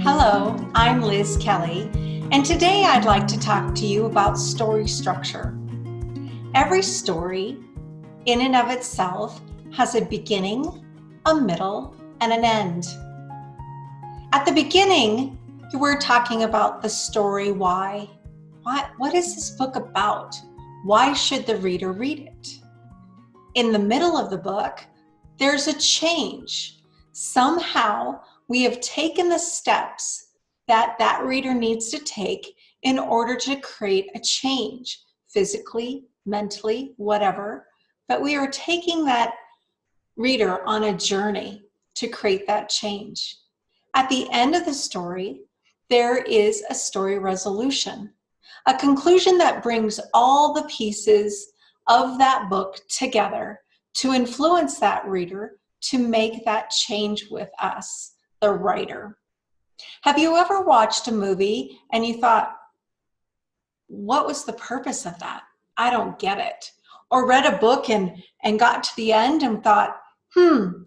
Hello, I'm Liz Kelly, and today I'd like to talk to you about story structure. Every story, in and of itself, has a beginning, a middle, and an end. At the beginning, we're talking about the story why. What is this book about? Why should the reader read it? In the middle of the book, there's a change. Somehow, we have taken the steps that reader needs to take in order to create a change, physically, mentally, whatever. But we are taking that reader on a journey to create that change. At the end of the story, there is a story resolution, a conclusion that brings all the pieces of that book together to influence that reader to make that change with us, the writer. Have you ever watched a movie and you thought, what was the purpose of that? I don't get it. Or read a book and got to the end and thought, I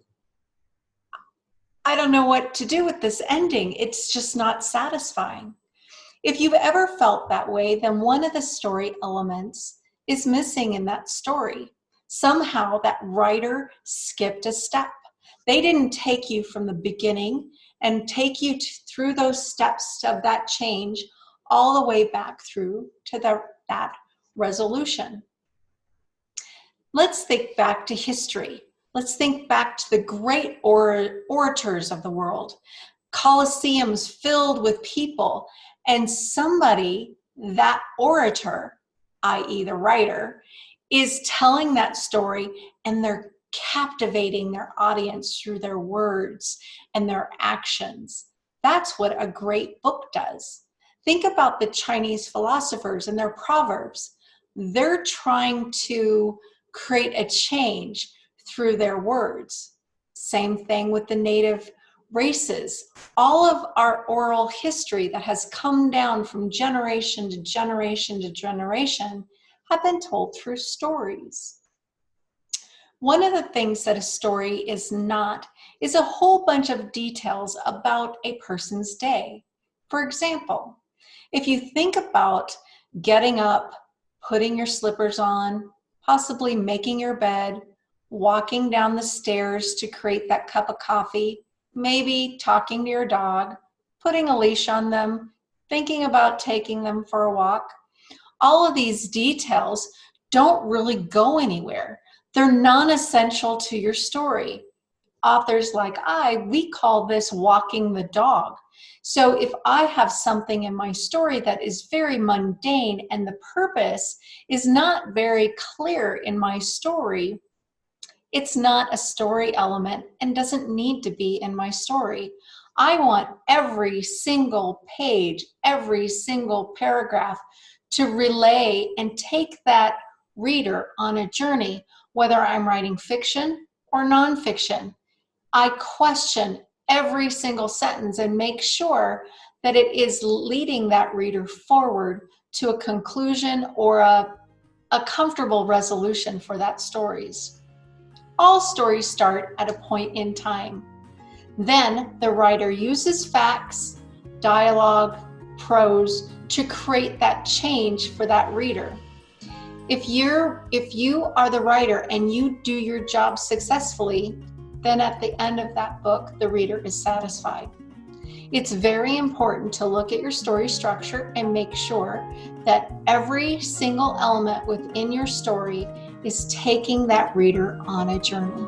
don't know what to do with this ending. It's just not satisfying. If you've ever felt that way, then one of the story elements is missing in that story. Somehow that writer skipped a step. They didn't take you from the beginning and take you through those steps of that change all the way back through to that resolution. Let's think back to history. Let's think back to the great orators of the world, colosseums filled with people, and somebody, that orator, i.e. the writer, is telling that story and they're captivating their audience through their words and their actions. That's what a great book does. Think about the Chinese philosophers and their proverbs. They're trying to create a change through their words. Same thing with the native races. All of our oral history that has come down from generation to generation to generation have been told through stories. One of the things that a story is not is a whole bunch of details about a person's day. For example, if you think about getting up, putting your slippers on, possibly making your bed, walking down the stairs to create that cup of coffee, maybe talking to your dog, putting a leash on them, thinking about taking them for a walk, all of these details don't really go anywhere. They're non-essential to your story. Authors like we call this walking the dog. So if I have something in my story that is very mundane and the purpose is not very clear in my story, it's not a story element and doesn't need to be in my story. I want every single page, every single paragraph to relay and take that reader on a journey, whether I'm writing fiction or nonfiction. I question every single sentence and make sure that it is leading that reader forward to a conclusion or a comfortable resolution for that stories. All stories start at a point in time. Then the writer uses facts, dialogue, prose to create that change for that reader. If you are the writer and you do your job successfully, then at the end of that book, the reader is satisfied. It's very important to look at your story structure and make sure that every single element within your story is taking that reader on a journey.